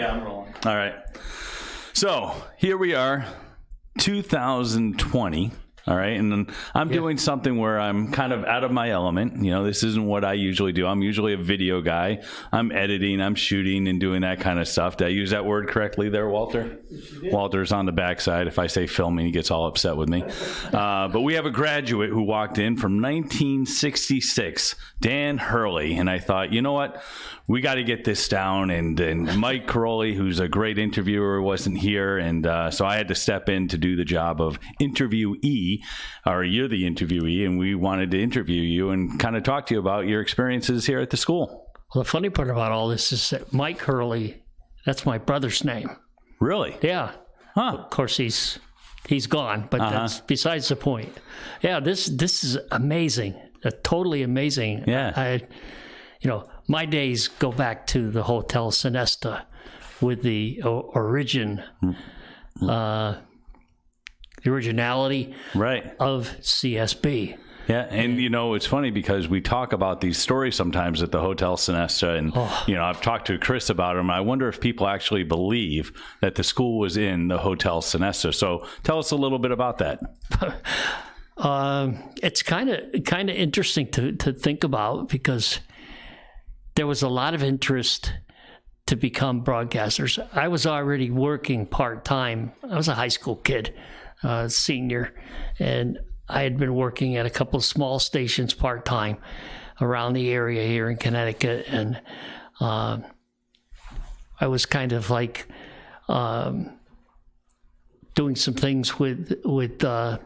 Yeah, I'm rolling. All right. So here we are, 2020. All right. And then I'm doing something where I'm kind of out of my element. You know, this isn't what I usually do. I'm usually a video guy. I'm editing, I'm shooting and doing that kind of stuff. Did I use that word correctly there, Walter? Walter's on the backside. If I say filming, he gets all upset with me. But we have a graduate who walked in from 1966, Dan Hurley. And I thought, you know what? We got to get this down. And Mike Caroli, who's a great interviewer, wasn't here. And so I had to step in to do the job of interviewee, or you're the interviewee, and we wanted to interview you and kind of talk to you about your experiences here at the school. Well, the funny part about all this is that Mike Hurley, that's my brother's name. Really? Yeah. Huh. Of course, he's gone, but that's besides the point. Yeah, this is amazing. Totally amazing. Yeah. My days go back to the Hotel Sonesta with the originality of CSB. Yeah, and it's funny because we talk about these stories sometimes at the Hotel Sonesta, and I've talked to Chris about them. I wonder if people actually believe that the school was in the Hotel Sonesta. So tell us a little bit about that. It's kind of interesting to think about, because there was a lot of interest to become broadcasters. I was already working part-time. I was a high school kid, senior, and I had been working at a couple of small stations part-time around the area here in Connecticut, and I was kind of like doing some things with I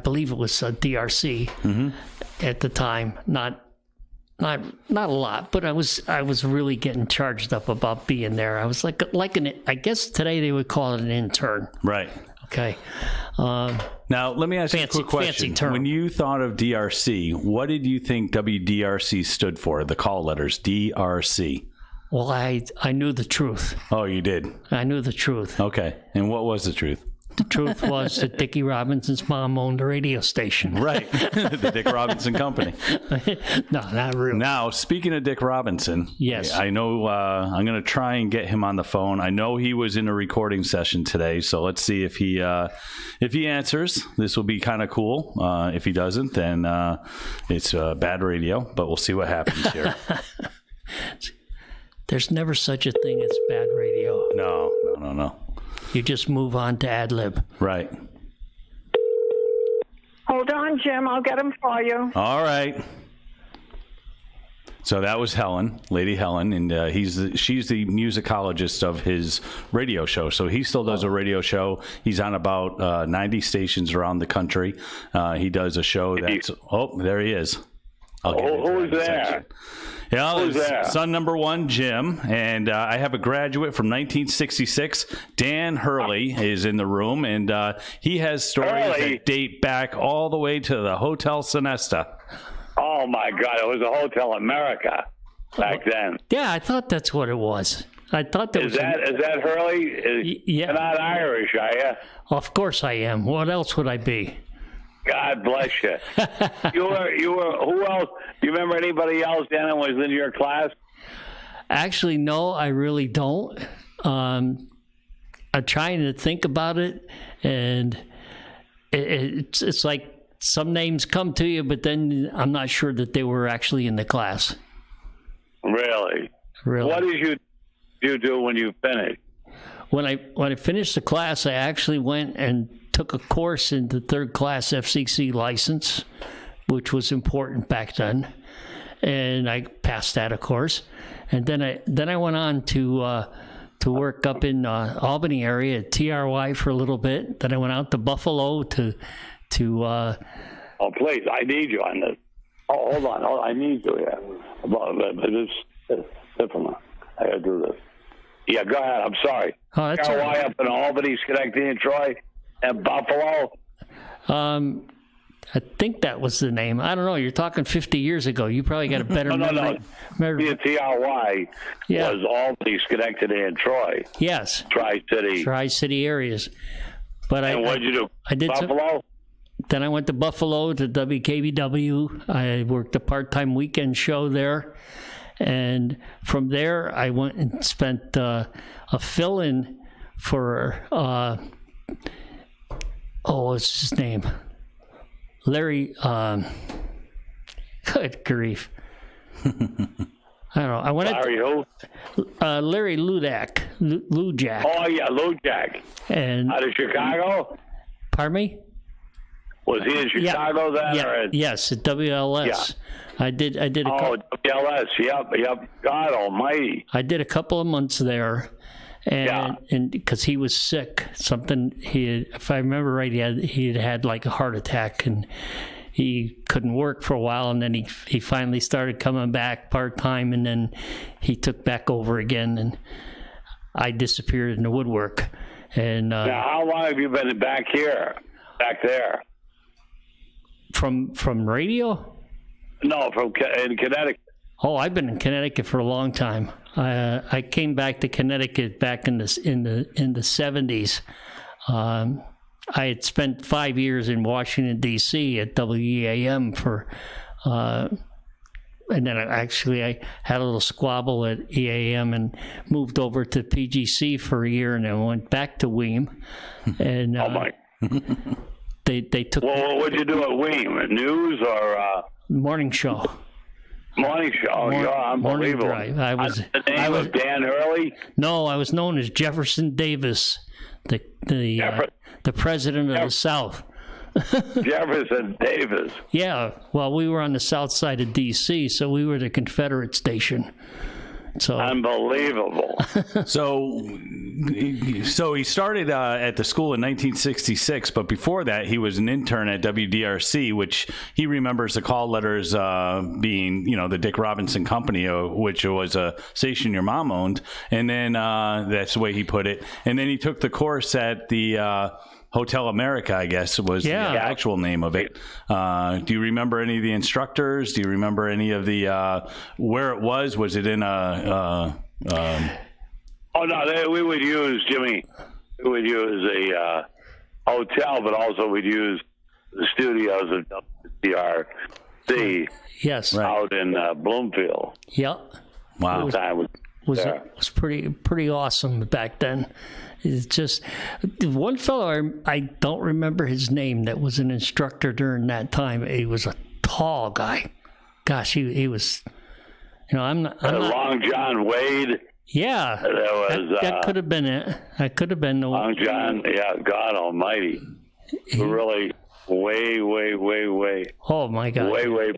believe it was DRC at the time, not a lot, but I was really getting charged up about being there. I was like I guess today they would call it an intern. Right. Okay. Now, let me ask you a quick question. When you thought of DRC, what did you think WDRC stood for, the call letters, DRC? Well, I knew the truth. Oh, you did? I knew the truth. Okay. And what was the truth? The truth was that Dickie Robinson's mom owned a radio station. Right. The Dick Robinson Company. No, not really. Now, speaking of Dick Robinson, yes, I know I'm going to try and get him on the phone. I know he was in a recording session today, so let's see if he answers. This will be kind of cool. If he doesn't, then it's bad radio, but we'll see what happens here. There's never such a thing as bad radio. No. You just move on to ad-lib. Right. Hold on, Jim. I'll get him for you. All right. So that was Helen, Lady Helen, and she's the musicologist of his radio show. So he still does a radio show. He's on about 90 stations around the country. He does a show that's... Oh, there he is. Who's there? Yeah, son number one, Jim, and I have a graduate from 1966. Dan Hurley is in the room, and he has stories that date back all the way to the Hotel Sonesta. Oh my God! It was a Hotel America back then. Yeah, I thought that's what it was. I thought that is that Hurley? Yeah. You're not Irish, are you? Of course I am. What else would I be? God bless you. You were. Who else? Do you remember anybody else, Dan, that was in your class? Actually, no, I really don't. I'm trying to think about it, and it's like some names come to you, but then I'm not sure that they were actually in the class. Really? What did you do when you finished? When I finished the class, I actually went and took a course in the third class FCC license, which was important back then, and I passed that, of course. And then I went on to work up in Albany area at TRY for a little bit. Then I went out to Buffalo to. Oh, please! I need you on this. Oh, hold on! I need you. Yeah, this different. I gotta do this. Yeah, go ahead. I'm sorry. Oh, that's TRY up in Albany, Schenectady, and Troy, and Buffalo. I think that was the name. I don't know. You're talking 50 years ago. You probably got a better memory. The TRY was Albany, Schenectady, and Troy. Yes. Tri-City. Tri-City areas. But and what did you do? I did Buffalo? Then I went to Buffalo to WKBW. I worked a part-time weekend show there. And from there, I went and spent a fill-in for, what's his name? Larry, good grief. I don't know. I went Larry who? Larry Ludak. Lujak. Oh, yeah, Lujak. And Out of Chicago? pardon me? Was he in Chicago then? Yeah, Or at, yes, at WLS. Yeah. I did a WLS, yep. God almighty. I did a couple of months there, and because he was sick, if I remember right, he had like a heart attack, and he couldn't work for a while, and then he finally started coming back part-time, and then he took back over again, and I disappeared in the woodwork. And Now, how long have you been back there? From radio? No, in Connecticut. Oh, I've been in Connecticut for a long time. I came back to Connecticut back in the 70s. I had spent 5 years in Washington D.C. at WEAM and then I had a little squabble at EAM and moved over to PGC for a year, and then went back to Weem. And Oh my! they took Well, what'd you do at Weem? News or morning show. morning show? Morning Unbelievable. drive. The name of Dan Hurley. No, I was known as Jefferson Davis, the president of the South. Jefferson Davis. Yeah, well, we were on the south side of D.C., so we were the Confederate station. So Unbelievable. So he started at the school in 1966, but before that, he was an intern at WDRC, which he remembers the call letters being, the Dick Robinson Company, which was a station your mom owned, and then that's the way he put it. And then he took the course at the Hotel America, I guess, was the actual name of it. Do you remember any of the instructors? Do you remember any of the where it was? Was it in a? Oh no, we would use Jimmy. We would use a hotel, but also we'd use the studios of WDRC. yes, Out in Bloomfield. Yep. Wow. It was pretty awesome back then. It's just one fellow, I don't remember his name, that was an instructor during that time. He was a tall guy. Gosh, he was. I'm not. Long John Wade. Yeah, that could have been it. That could have been the Long John. Yeah, God Almighty. Really, way. Oh my God. Way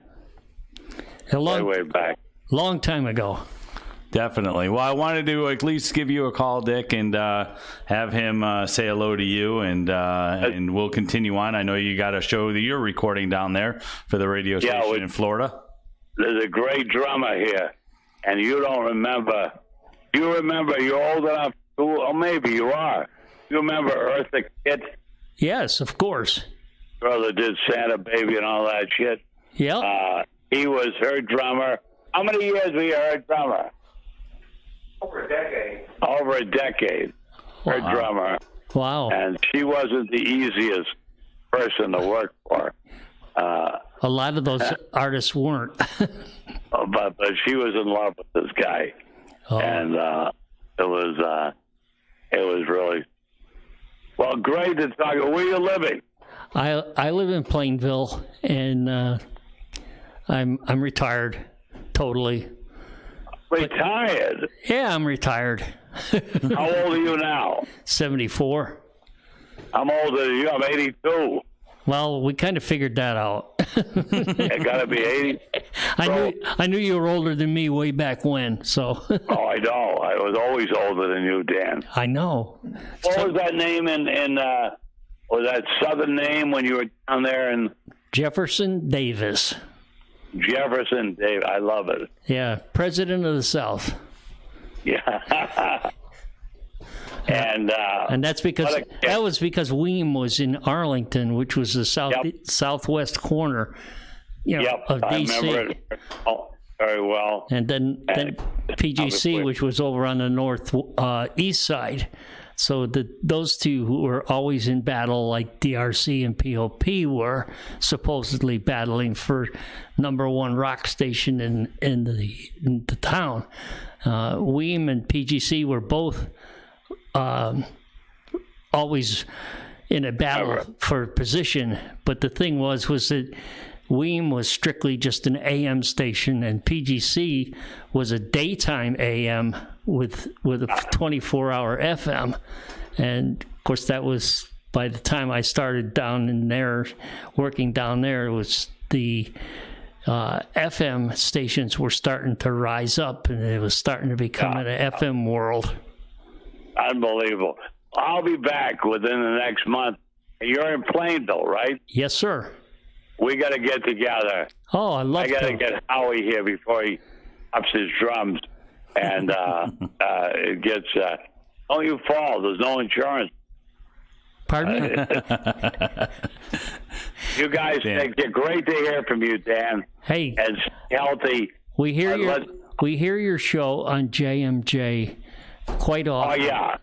back. Long time ago. Definitely. Well, I wanted to at least give you a call, Dick, and have him say hello to you, and we'll continue on. I know you got a show that you're recording down there for the radio station in Florida. There's a great drummer here, and you don't remember. You remember, you're old enough, or maybe you are. You remember Eartha Kitt? Yes, of course. Girl that did Santa Baby and all that shit. Yeah. He was her drummer. How many years were you her drummer? Over a decade. Her drummer. Wow. And she wasn't the easiest person to work for. A lot of those artists weren't. but she was in love with this guy. Oh. And it was really, well, great to talk. Where are you living? I live in Plainville, and I'm retired totally. Retired? Yeah, I'm retired. How old are you now? 74. I'm older than you. I'm 82. Well, we kind of figured that out. It got to be 80. I knew you were older than me way back when. So. Oh, I know. I was always older than you, Dan. I know. What was that name was that Southern name when you were down there in Jefferson Davis? Jefferson Davis. I love it. Yeah, President of the South. Yeah. And that's because that was because Weem was in Arlington, which was the southwest corner, of DC. I remember it very well. And then PGC, which was over on the north east side. So those two who were always in battle, like DRC and POP, were supposedly battling for #1 rock station in the town. Weem and PGC were both always in a battle for position, but the thing was that Weem was strictly just an AM station, and PGC was a daytime AM with a 24-hour FM. And of course, that was by the time I started down in there, working down there, it was the FM stations were starting to rise up, and it was starting to become an FM world. Unbelievable. I'll be back within the next month. You're in Plainville, right? Yes, sir. We got to get together. Oh, I love I got to get Howie here before he ups his drums. And it gets, don't you fall. There's no insurance. Pardon me? You guys, it's great to hear from you, Dan. Hey. And healthy. We hear your show on JMJ quite often. Oh, yeah.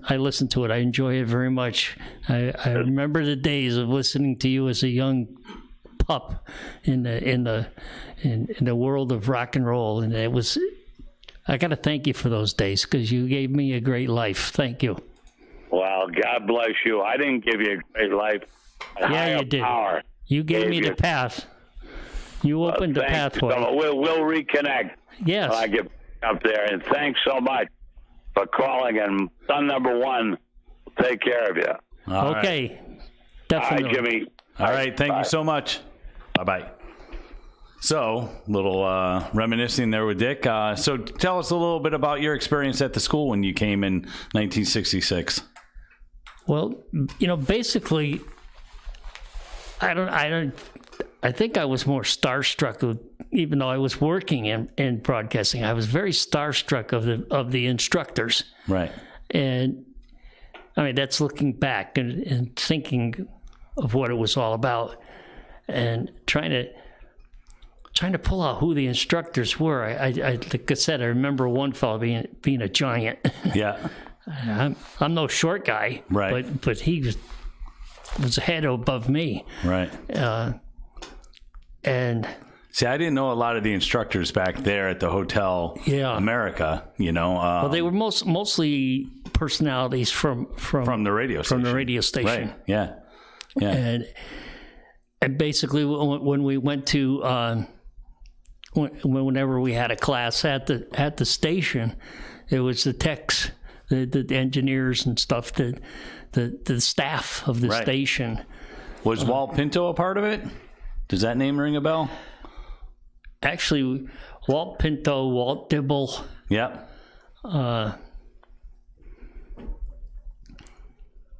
I listen to it. I enjoy it very much. I remember the days of listening to you as a young pup in the world of rock and roll, and it was. I got to thank you for those days because you gave me a great life. Thank you. Well, God bless you. I didn't give you a great life. Yeah, you did. Power you gave me the path. You opened the pathway. So we'll reconnect. Yes. When I get up there, and thanks so much for calling. And son #1 will take care of you. Okay. Right. Definitely. All right, Jimmy. All right. Thank you so much. Bye-bye. So, little reminiscing there with Dick. So, tell us a little bit about your experience at the school when you came in 1966. Well, basically, I think I was more starstruck, even though I was working in broadcasting. I was very starstruck of the instructors. Right. And I mean, that's looking back and thinking of what it was all about, and trying to pull out who the instructors were. Like I said, I remember one fellow being a giant. Yeah. I'm no short guy, right? But he was a head above me, right? And see, I didn't know a lot of the instructors back there at the Hotel America. Well, they were mostly personalities from the radio station. From the radio station, right? Yeah, yeah. And basically, when we went to whenever we had a class at the station, it was the techs, the engineers and stuff, the staff of the station. Was Walt Pinto a part of it? Does that name ring a bell? Actually, Walt Pinto, Walt Dibble. Yeah.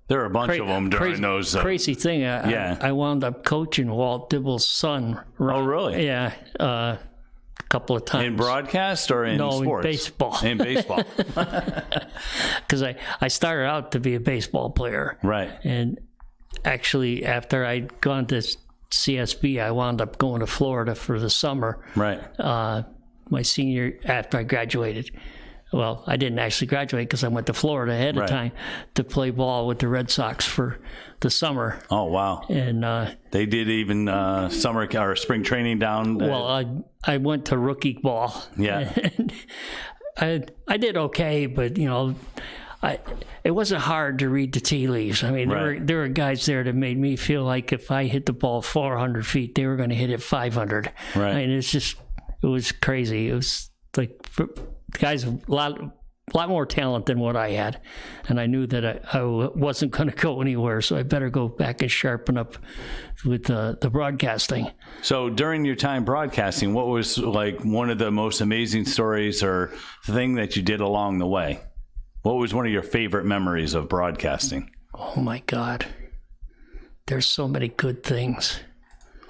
There were a bunch of them during those. Crazy thing. I wound up coaching Walt Dibble's son. Oh, really? Yeah. A couple of times. In broadcast or in sports? No, in baseball. In baseball. Because I started out to be a baseball player. Right. And actually, after I'd gone to CSB, I wound up going to Florida for the summer. Right. My senior, after I graduated. Well, I didn't actually graduate because I went to Florida ahead of time to play ball with the Red Sox for the summer. Oh, wow. And they did even summer or spring training down. Well, I went to rookie ball. Yeah. And I did okay, but, it wasn't hard to read the tea leaves. I mean, there were guys there that made me feel like if I hit the ball 400 feet, they were going to hit it 500. Right. I mean, it was crazy. It was like guys a lot more talent than what I had, and I knew that I wasn't going to go anywhere, so I better go back and sharpen up with the broadcasting. So during your time broadcasting, what was like one of the most amazing stories or thing that you did along the way? What was one of your favorite memories of broadcasting? Oh my God, there's so many good things.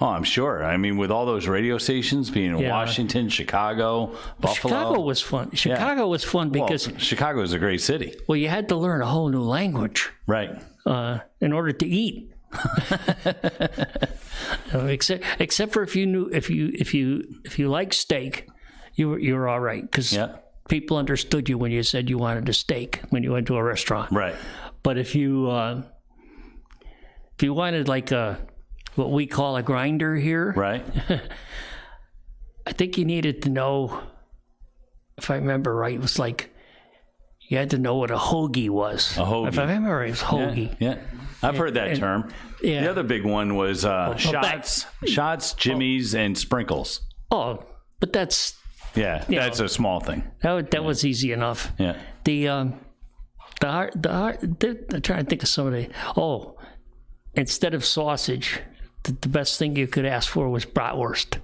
Oh, I'm sure. I mean, with all those radio stations being in Washington, Chicago, Buffalo. Chicago was fun. Chicago was fun because Chicago is a great city. Well, you had to learn a whole new language, right? In order to eat. Except for if you like steak, you were all right because people understood you when you said you wanted a steak when you went to a restaurant. Right. But if you wanted like what we call a grinder here, Right. I think you needed to know, if I remember right, it was like you had to know what a hoagie was. A hoagie. If I remember right, it was hoagie. Yeah. I've heard that term. Yeah. The other big one was shots, jimmies, and sprinkles. Oh, but that's That's a small thing. that was easy enough. Yeah. I'm trying to think of somebody. Oh, instead of sausage, the best thing you could ask for was bratwurst.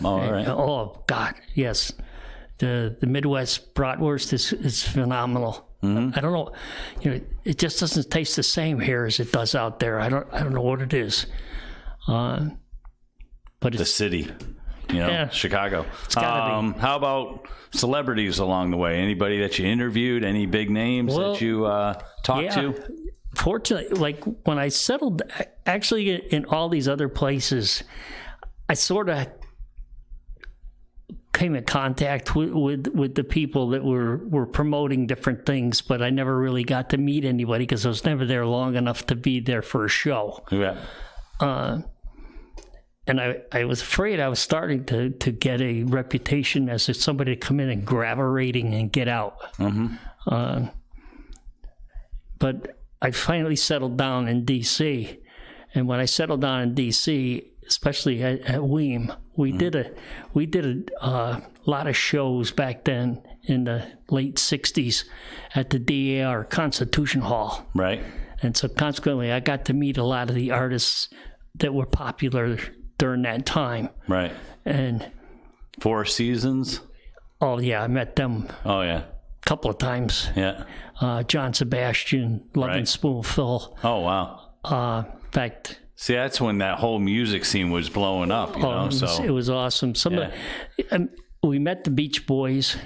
Oh, all right. Oh God, yes. The Midwest bratwurst is phenomenal. I don't know, it just doesn't taste the same here as it does out there. I don't know what it is. But The it's city, Chicago. It's gotta be. How about celebrities along the way? Anybody that you interviewed? Any big names that you talked to? Fortunately, like when I settled, actually in all these other places, I sort of came in contact with the people that were promoting different things, but I never really got to meet anybody because I was never there long enough to be there for a show. Yeah. And I was afraid I was starting to get a reputation as somebody to come in and grab a rating and get out. Mm-hmm. But I finally settled down in D.C. And when I settled down in D.C., especially at Weem, we did a lot of shows back then in the late 60s at the DAR Constitution Hall. Right. And so consequently, I got to meet a lot of the artists that were popular during that time. Right. And Four Seasons. oh yeah, I met them Oh yeah. a couple of times. Yeah. John Sebastian, Love and Right. Spoonful. Oh wow. In fact, See, that's when that whole music scene was blowing up. it was awesome. We met the Beach Boys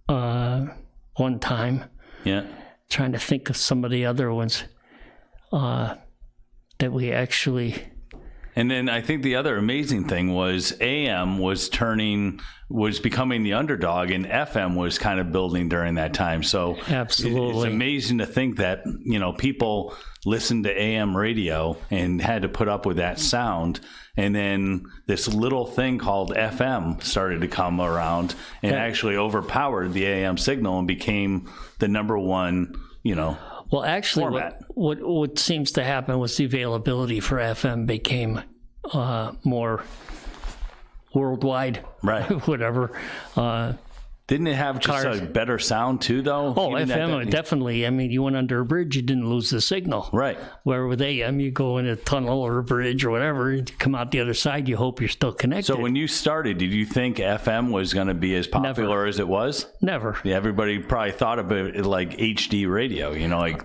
one time. Yeah. Trying to think of some of the other ones that we actually. And then I think the other amazing thing was AM was becoming the underdog, and FM was kind of building during that time. So Absolutely. it's amazing to think that, people listened to AM radio and had to put up with that sound. And then this little thing called FM started to come around and actually overpowered the AM signal and became the number one, Well, actually, format. what seems to happen was the availability for FM became more worldwide, Right. whatever. Didn't it have just Cars. a better sound too, though? Oh, Even FM, definitely. I mean, you went under a bridge, you didn't lose the signal. Right. Where with AM, you go in a tunnel or a bridge or whatever, you come out the other side, you hope you're still connected. So when you started, did you think FM was going to be as popular as it was? Never. Yeah, everybody probably thought of it like HD radio, nothing's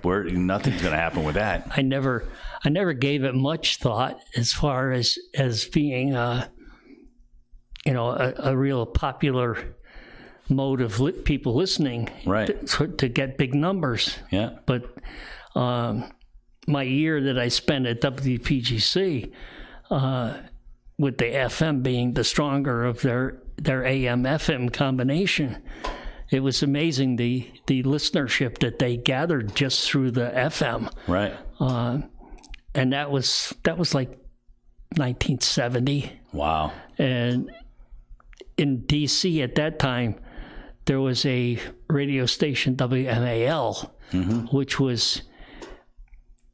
going to happen with that. I never gave it much thought as far as being a real popular mode of people listening, Right. to get big numbers. Yeah. But my year that I spent at WPGC, with the FM being the stronger of their AM FM combination, it was amazing the listenership that they gathered just through the FM. Right. And that was like 1970. Wow. And in DC at that time, there was a radio station, WMAL, which was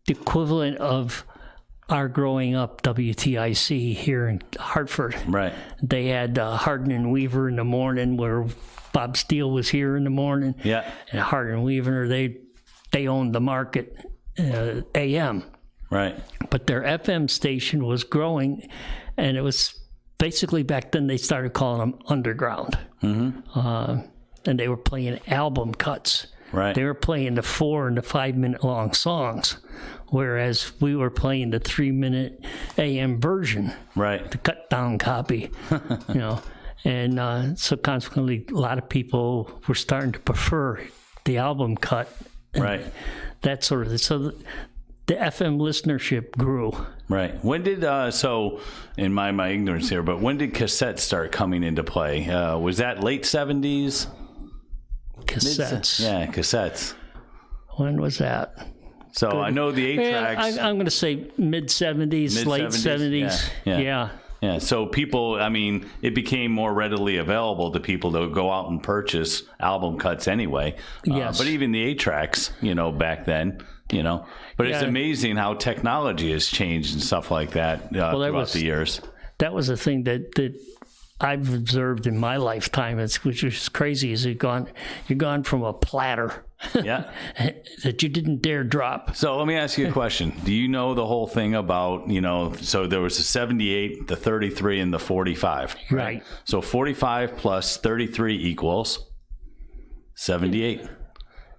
the equivalent of our growing up WTIC here in Hartford. Right. They had Hardin and Weaver in the morning, where Bob Steele was here in the morning. Yeah. And Hardin and Weaver, they owned the market, AM. Right. But their FM station was growing, and it was basically back then they started calling them underground. And they were playing album cuts. Right. They were playing the 4 and the 5 minute long songs, whereas we were playing the 3 minute AM version, Right. the cut down copy, And so consequently, a lot of people were starting to prefer the album cut. Right. That sort of, so the FM listenership grew. Right. When did so in my ignorance here, but when did cassettes start coming into play? Was that late 70s? cassettes. Yeah, cassettes. When was that? So I know the 8-tracks. Yeah, I'm going to say mid-'70s, late 70s. Yeah. Yeah, so people, I mean, it became more readily available to people to go out and purchase album cuts anyway. Yes. But even the 8-tracks, back then, But it's amazing how technology has changed and stuff like that throughout the years. That was a thing that I've observed in my lifetime, which is crazy, is you're gone from a platter that you didn't dare drop. So let me ask you a question. Do you know the whole thing about, so there was the 78, the 33, and the 45. Right. So 45 plus 33 equals 78.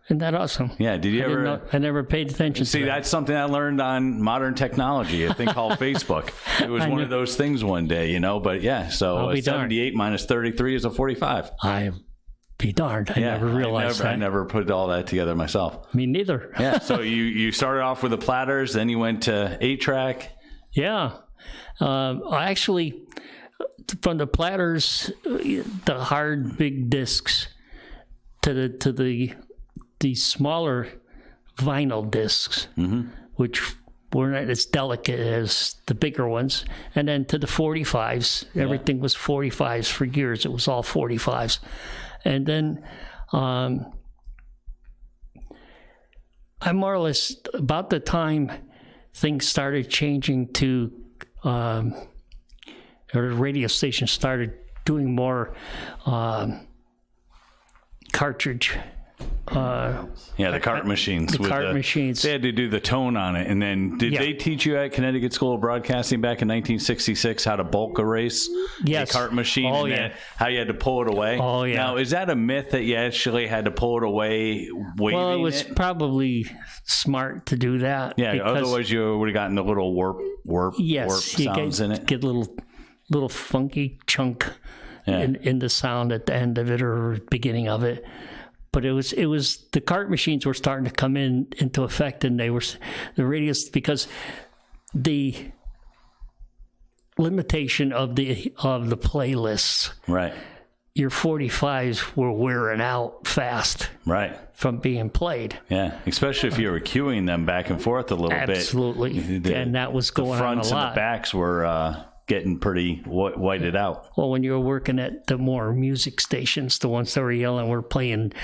Isn't that awesome? Yeah. Did you ever? I never paid attention to that. That's something I learned on modern technology, a thing called Facebook. It was one of those things one day, But yeah, so 78 minus 33 is a 45. I'll be darned. I never realized that. I never put all that together myself. Me neither. Yeah. So you started off with the platters, then you went to 8-track. Yeah. I actually, from the platters, the hard big discs, to the smaller vinyl discs, which were not as delicate as the bigger ones. And then to the 45s, everything was 45s for years. It was all 45s. And then I more or less, about the time things started changing to, or the radio station started doing more cartridge. The cart machines. Machines. They had to do the tone on it. And then did they teach you at Connecticut School of Broadcasting back in 1966 how to bulk erase a cart machine? Oh, and how you had to pull it away? Oh, yeah. Now, is that a myth that you actually had to pull it away waving Well, it was probably smart to do that. Yeah, otherwise you would have gotten the little warp sounds in it. Get a little funky chunk in the sound at the end of it or beginning of it. But it was the cart machines were starting to come into effect, and they were the radios, because the limitation of the playlists. Right. Your 45s were wearing out fast. Right. From being played. Yeah, especially if you were queuing them back and forth a little bit. Absolutely. And that was going on a lot. The fronts and the backs were getting pretty whited out. Well, when you were working at the more music stations, the ones that were yelling, we're playing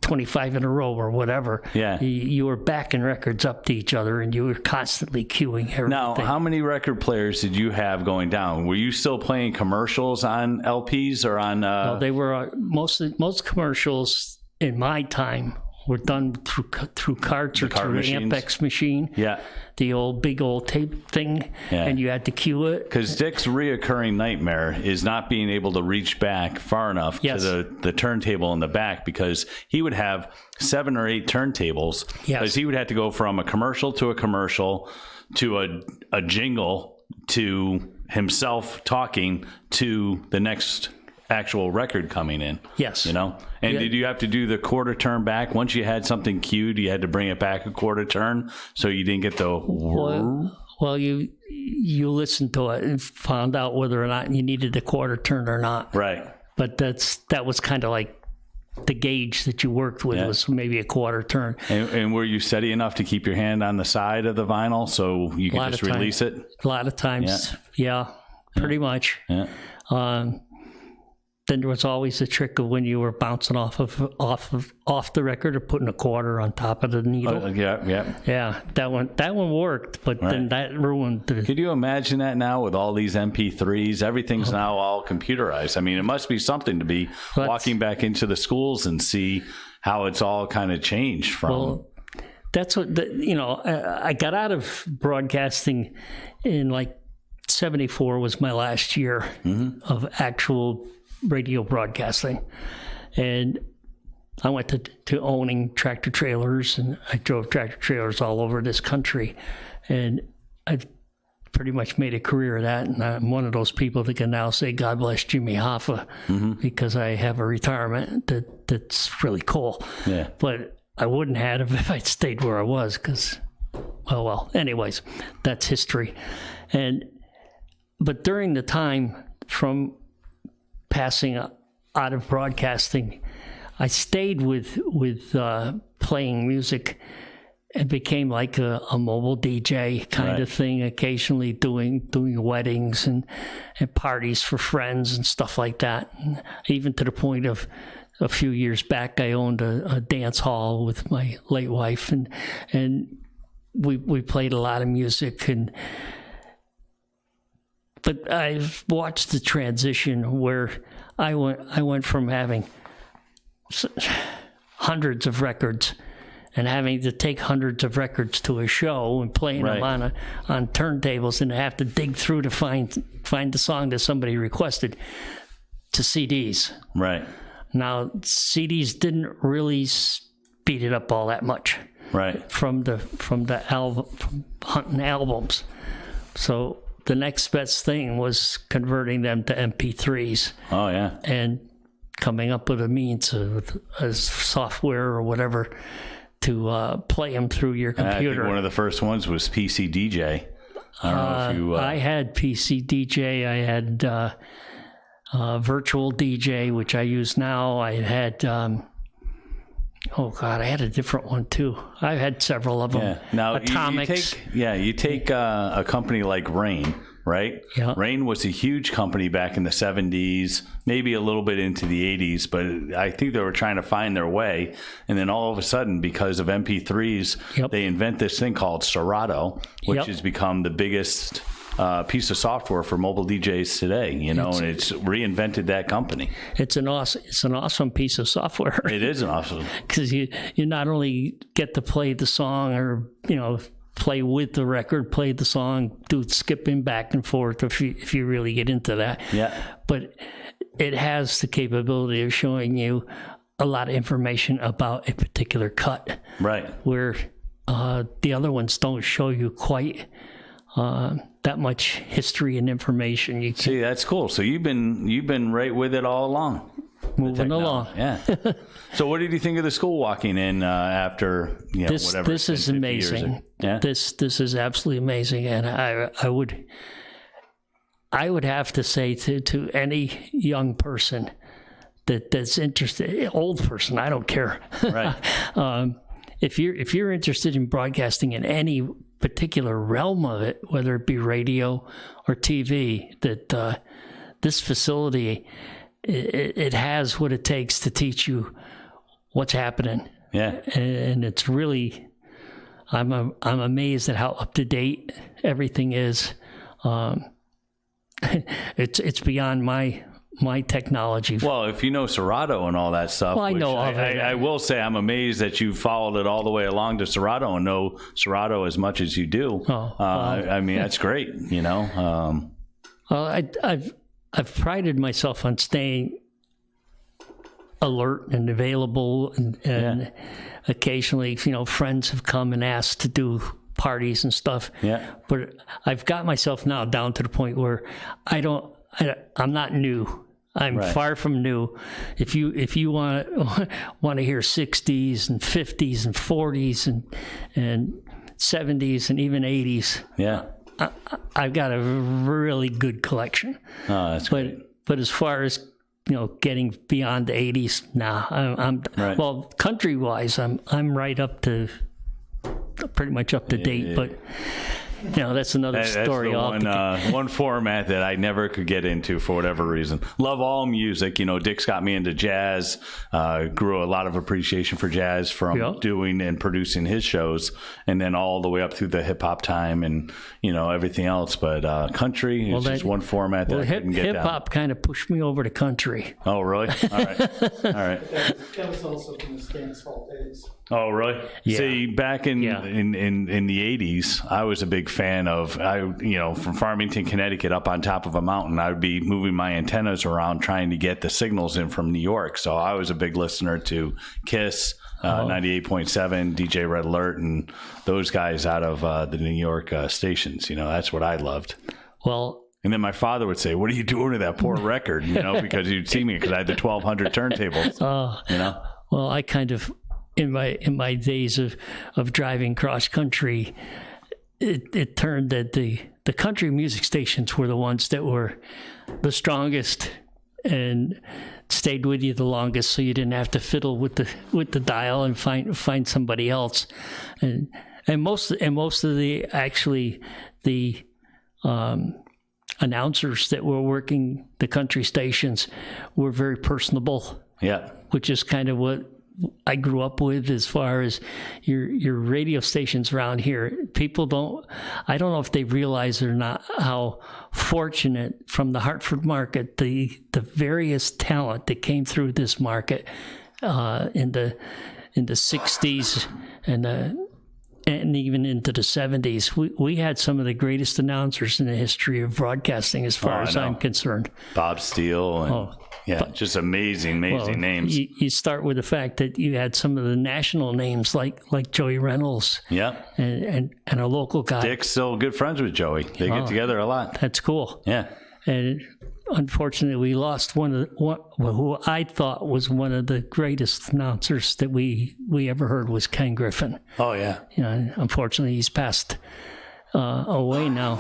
25 in a row or whatever. Yeah. You were backing records up to each other, and you were constantly queuing everything. Now, how many record players did you have going down? Were you still playing commercials on LPs or on? No, they were most commercials in my time were done through carts or through an Ampex machine. Yeah. The big old tape thing, and you had to cue it. Because Dick's reoccurring nightmare is not being able to reach back far enough to the turntable in the back, because he would have 7 or 8 turntables. Because he would have to go from a commercial to a jingle to himself talking to the next actual record coming in. Yes. And did you have to do the quarter turn back? Once you had something cued, you had to bring it back a quarter turn so you didn't get the well, you listened to it and found out whether or not you needed a quarter turn or not. Right. But that was kind of like the gauge that you worked with was maybe a quarter turn. And were you steady enough to keep your hand on the side of the vinyl so you could just release it? A lot of times. Yeah, pretty much. Yeah. Then there was always the trick of when you were bouncing off the record or putting a quarter on top of the needle. Yeah. That one worked, but then that ruined the. Could you imagine that now with all these MP3s? Everything's now all computerized. I mean, it must be something to be walking back into the schools and see how it's all kind of changed from. Well, that's what I got out of broadcasting in like 74 was my last year of actual radio broadcasting, and I went to owning tractor trailers, and I drove tractor trailers all over this country, and I pretty much made a career of that. And I'm one of those people that can now say God bless Jimmy Hoffa because I have a retirement that's really cool. Yeah. But I wouldn't have if I'd stayed where I was, because anyways, that's history. But during the time from passing out of broadcasting, I stayed with playing music and became like a mobile DJ kind of thing, occasionally doing weddings and parties for friends and stuff like that. And even to the point of a few years back, I owned a dance hall with my late wife, and we played a lot of music. But I've watched the transition where I went from having hundreds of records and having to take hundreds of records to a show and playing them on turntables and have to dig through to find the song that somebody requested, to CDs. Right. Now, CDs didn't really speed it up all that much. Right. From hunting albums. So the next best thing was converting them to MP3s. Oh, yeah. And coming up with a means of software or whatever to play them through your computer. I think one of the first ones was PC DJ. I don't know if you... I had PC DJ. I had virtual DJ, which I use now. I had... I had a different one too. I had several of them. Yeah. Now, Atomics. you take a company like Rain, right? Yeah. Rain was a huge company back in the 70s, maybe a little bit into the 80s, but I think they were trying to find their way. And then all of a sudden, because of MP3s, they invent this thing called Serato, which has become the biggest piece of software for mobile DJs today, and it's reinvented that company. It's an awesome piece of software. It is an awesome, because you not only get to play the song or play with the record, play the song, do skipping back and forth if you really get into that. Yeah. But it has the capability of showing you a lot of information about a particular cut. Right. Where the other ones don't show you quite that much history and information. You see, that's cool. So you've been right with it all along. Moving along. Yeah. So what did you think of the school walking in after whatever? This is amazing. Yeah. This is absolutely amazing, and I would have to say to any young person that's interested, old person, I don't care. Right. If you're interested in broadcasting in any particular realm of it, whether it be radio or TV, that this facility, it has what it takes to teach you what's happening. Yeah. And it's really, I'm amazed at how up to date everything is. It's beyond my technology. Well, if you know Serato and all that stuff, well, I know of it. I will say I'm amazed that you followed it all the way along to Serato and know Serato as much as you do. I mean, that's great. Well, I've prided myself on staying alert and available, and occasionally, occasionally, have come and asked to do parties and stuff. Yeah. But I've got myself now down to the point where I'm not new. I'm far from new. If you want to hear 60s and 50s and 40s and 70s and even 80s, I've got a really good collection. Oh, that's great. But as far as getting beyond the 80s, I'm well, country wise, I'm right up to pretty much up to date, but. That's another story. That's the one format that I never could get into for whatever reason. Love all music. Dick's got me into jazz. Grew a lot of appreciation for jazz from doing and producing his shows, and then all the way up through the hip hop time and everything else. But country is just one format that I couldn't get down. Hip hop kind of pushed me over to country. Oh, really? All right. That was also from the dance hall days. Oh, really? Yeah. See, back in the 80s, I was a big fan of, from Farmington, Connecticut, up on top of a mountain, I would be moving my antennas around trying to get the signals in from New York. So I was a big listener to KISS, 98.7, DJ Red Alert, and those guys out of the New York stations. That's what I loved. Well, and then my father would say, "What are you doing to that poor record?" Because you'd see me because I had the 1,200 turntables. Well, I kind of, in my days of driving cross country, it turned that the country music stations were the ones that were the strongest and stayed with you the longest, so you didn't have to fiddle with the dial and find somebody else. And most of the announcers that were working the country stations were very personable. Yeah. Which is kind of what I grew up with as far as your radio stations around here. I don't know if they realize or not how fortunate from the Hartford market, the various talent that came through this market in the 60s and even into the 70s. We had some of the greatest announcers in the history of broadcasting as far as I'm concerned. Bob Steele and just amazing names. You start with the fact that you had some of the national names like Joey Reynolds. Yeah. And a local guy. Dick's still good friends with Joey. They get together a lot. That's cool. Yeah. And unfortunately, we lost who I thought was one of the greatest announcers that we ever heard was Ken Griffin. Oh, yeah. Unfortunately, he's passed away now,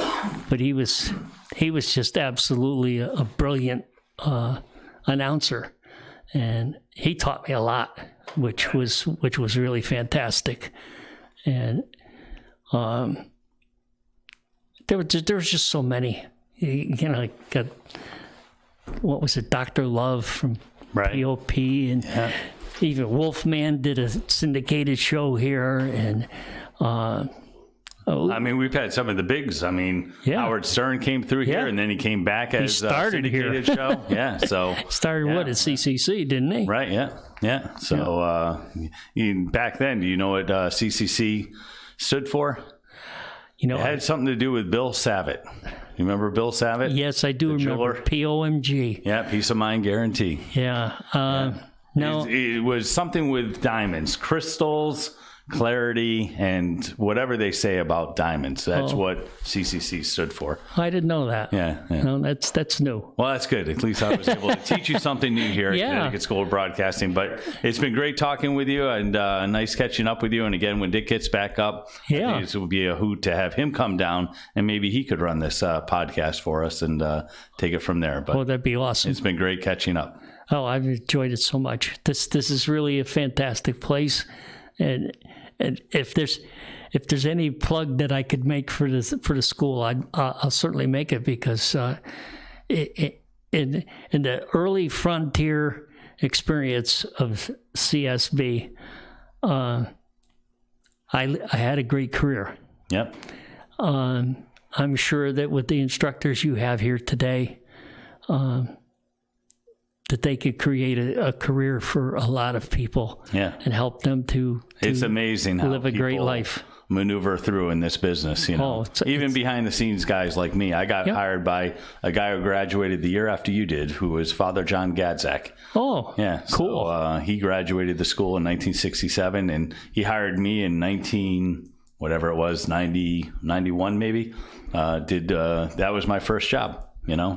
but he was just absolutely a brilliant announcer, and he taught me a lot, which was really fantastic. And there was just so many. Got, what was it, Dr. Love from POP, and even Wolfman did a syndicated show here, and I mean, we've had some of the bigs. I mean, Howard Stern came through here, and then he came back as a syndicated show. Yeah, so started at CCC, didn't he? Right. Yeah. So back then, do you know what CCC stood for? It had something to do with Bill Savitt. You remember Bill Savitt? Yes, I do remember. POMG. Yeah, Peace of Mind Guarantee. Yeah. No, it was something with diamonds, crystals, clarity, and whatever they say about diamonds. That's what CCC stood for. I didn't know that. Yeah. No, that's new. Well, that's good. At least I was able to teach you something new here at Connecticut School of Broadcasting. But it's been great talking with you, and nice catching up with you. And again, when Dick gets back up, I think it would be a hoot to have him come down, and maybe he could run this podcast for us and take it from there. But that'd be awesome. It's been great catching up. Oh, I've enjoyed it so much. This is really a fantastic place. And if there's any plug that I could make for the school, I'll certainly make it, because in the early frontier experience of CSB, I had a great career. Yep. I'm sure that with the instructors you have here today, that they could create a career for a lot of people, and help them to it's amazing how live a great life, maneuver through in this business. Even behind the scenes guys like me. I got hired by a guy who graduated the year after you did, who was Father John Gadzak. Oh, yeah, cool. So, he graduated the school in 1967, and he hired me in 91 maybe. That was my first job.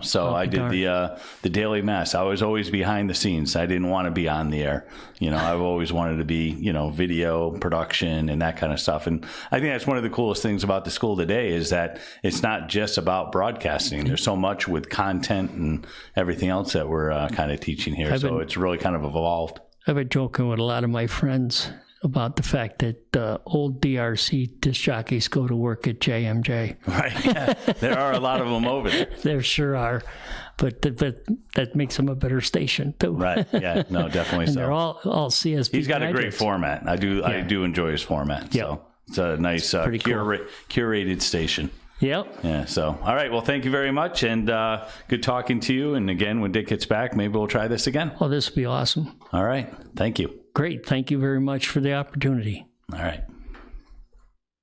So I did the daily mass. I was always behind the scenes. I didn't want to be on the air. I've always wanted to be, video production and that kind of stuff. And I think that's one of the coolest things about the school today is that it's not just about broadcasting. There's so much with content and everything else that we're kind of teaching here. So it's really kind of evolved. I've been joking with a lot of my friends about the fact that old DRC disc jockeys go to work at JMJ. Right. Yeah. There are a lot of them over there. There sure are. But that makes them a better station, too. Right. Yeah. No, definitely and so. They're all CSB He's got graduates. a great format. I do enjoy his format. Yep. So it's a nice curated station. Yep. Yeah. So, all right. Well, thank you very much. And good talking to you. And again, when Dick gets back, maybe we'll try this again. Oh, this will be awesome. All right. Thank you. Great. Thank you very much for the opportunity. All right.